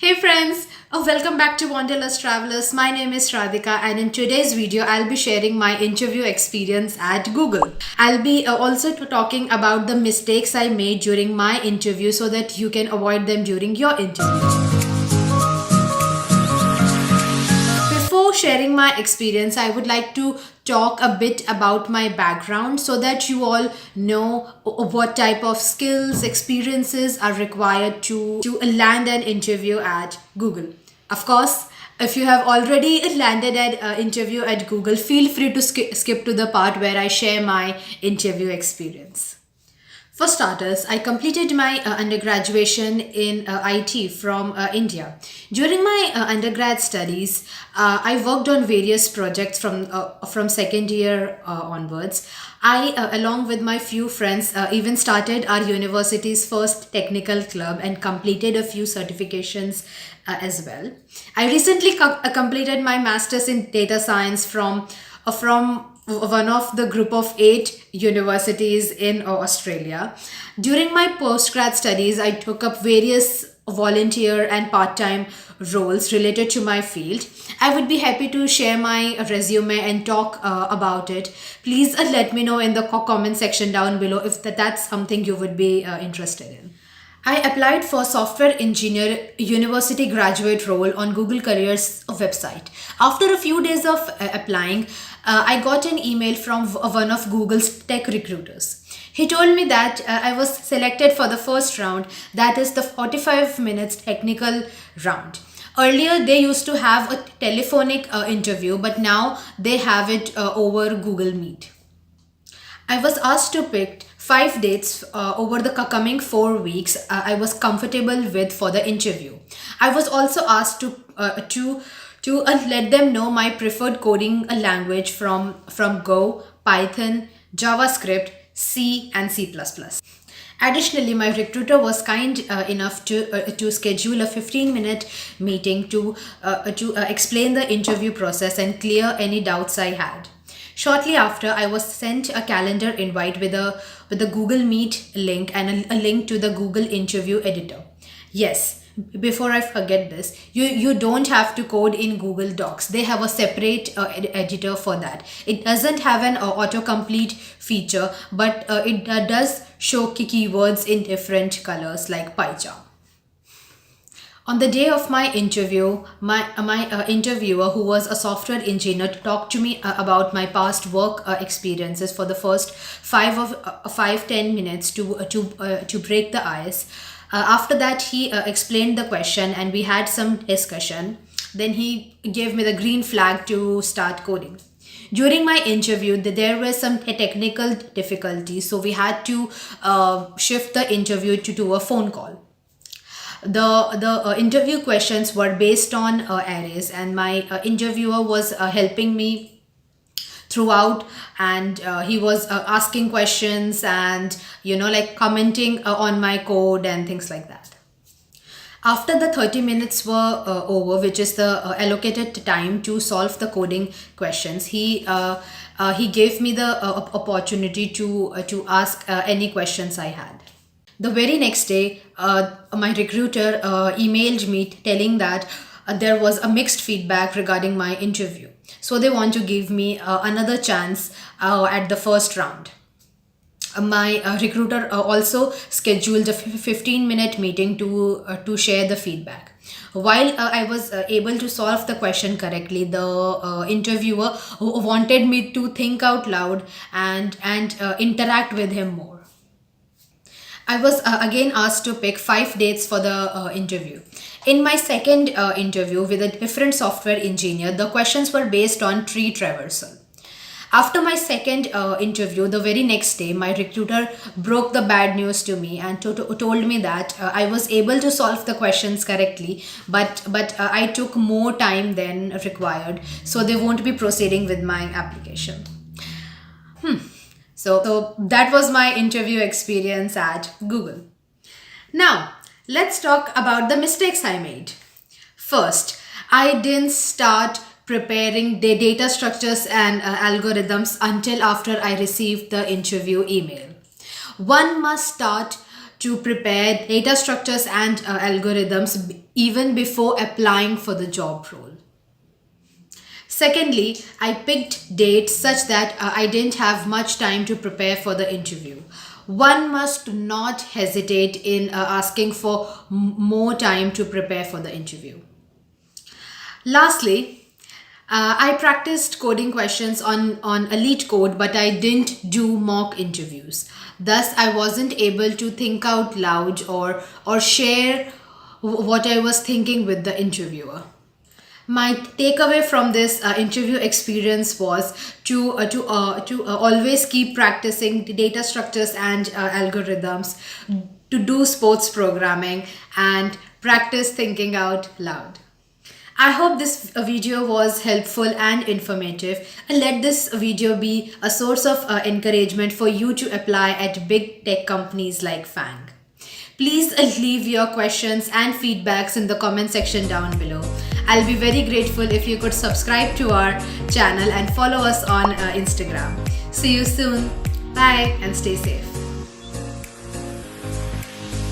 Hey friends, welcome back to WanderLust Travellers. My name is Radhika, and in today's video I'll be sharing my interview experience at Google. I'll be also talking about the mistakes I made during my interview so that you can avoid them during your interview. Before sharing my experience, I would like to talk a bit about my background so that you all know what type of skills, experiences are required to land an interview at Google. Of course, if you have already landed an interview at Google, feel free to skip to the part where I share my interview experience. For starters, I completed my undergraduation in IT from India. During my undergrad studies, I worked on various projects from second year onwards. I, along with my few friends, even started our university's first technical club and completed a few certifications as well. I recently completed my master's in data science from one of the group of 8 universities in Australia. During my postgrad studies, I took up various volunteer and part-time roles related to my field. I would be happy to share my resume and talk about it. Please let me know in the comment section down below if that's something you would be interested in. I applied for software engineer university graduate role on Google Careers website. After a few days of applying, I got an email from one of Google's tech recruiters. He told me that I was selected for the first round, that is the 45 minutes technical round. Earlier, they used to have a telephonic interview, but now they have it over Google Meet. I was asked to pick 5 dates over the coming 4 weeks I was comfortable with for the interview. I was also asked to let them know my preferred coding language from Go, Python, JavaScript, C, and C++. Additionally, my recruiter was kind enough to schedule a 15-minute meeting to explain the interview process and clear any doubts I had. Shortly after, I was sent a calendar invite with a Google Meet link and a link to the Google interview editor. Yes, before I forget this, you don't have to code in Google Docs. They have a separate editor for that. It doesn't have an autocomplete feature, but it does show keywords in different colors like pie chart. On the day of my interview, my interviewer, who was a software engineer, talked to me about my past work experiences for the first 5-10 minutes to break the ice. After that, he explained the question and we had some discussion. Then he gave me the green flag to start coding. During my interview, there were some technical difficulties, so we had to shift the interview to a phone call. The interview questions were based on arrays, and my interviewer was helping me throughout, and he was asking questions and like commenting on my code and things like that. After the 30 minutes were over, which is the allocated time to solve the coding questions, he gave me the opportunity to ask any questions I had. The very next day, my recruiter emailed me telling that there was a mixed feedback regarding my interview. So they want to give me another chance at the first round. My recruiter also scheduled a 15-minute meeting to share the feedback. While I was able to solve the question correctly, the interviewer wanted me to think out loud and interact with him more. I was again asked to pick 5 dates for the interview. In my second interview with a different software engineer, the questions were based on tree traversal. After my second interview, the very next day, my recruiter broke the bad news to me and told me that I was able to solve the questions correctly, but I took more time than required, so they won't be proceeding with my application. So that was my interview experience at Google. Now, let's talk about the mistakes I made. First, I didn't start preparing the data structures and algorithms until after I received the interview email. One must start to prepare data structures and algorithms even before applying for the job role. Secondly, I picked dates such that I didn't have much time to prepare for the interview. One must not hesitate in asking for more time to prepare for the interview. Lastly, I practiced coding questions on Elite Code, but I didn't do mock interviews. Thus, I wasn't able to think out loud or share what I was thinking with the interviewer. My takeaway from this interview experience was to always keep practicing the data structures and algorithms, to do sports programming, and practice thinking out loud. I hope this video was helpful and informative, and let this video be a source of encouragement for you to apply at big tech companies like FANG. Please leave your questions and feedbacks in the comment section down below. I'll be very grateful if you could subscribe to our channel and follow us on Instagram. See you soon. Bye and stay safe.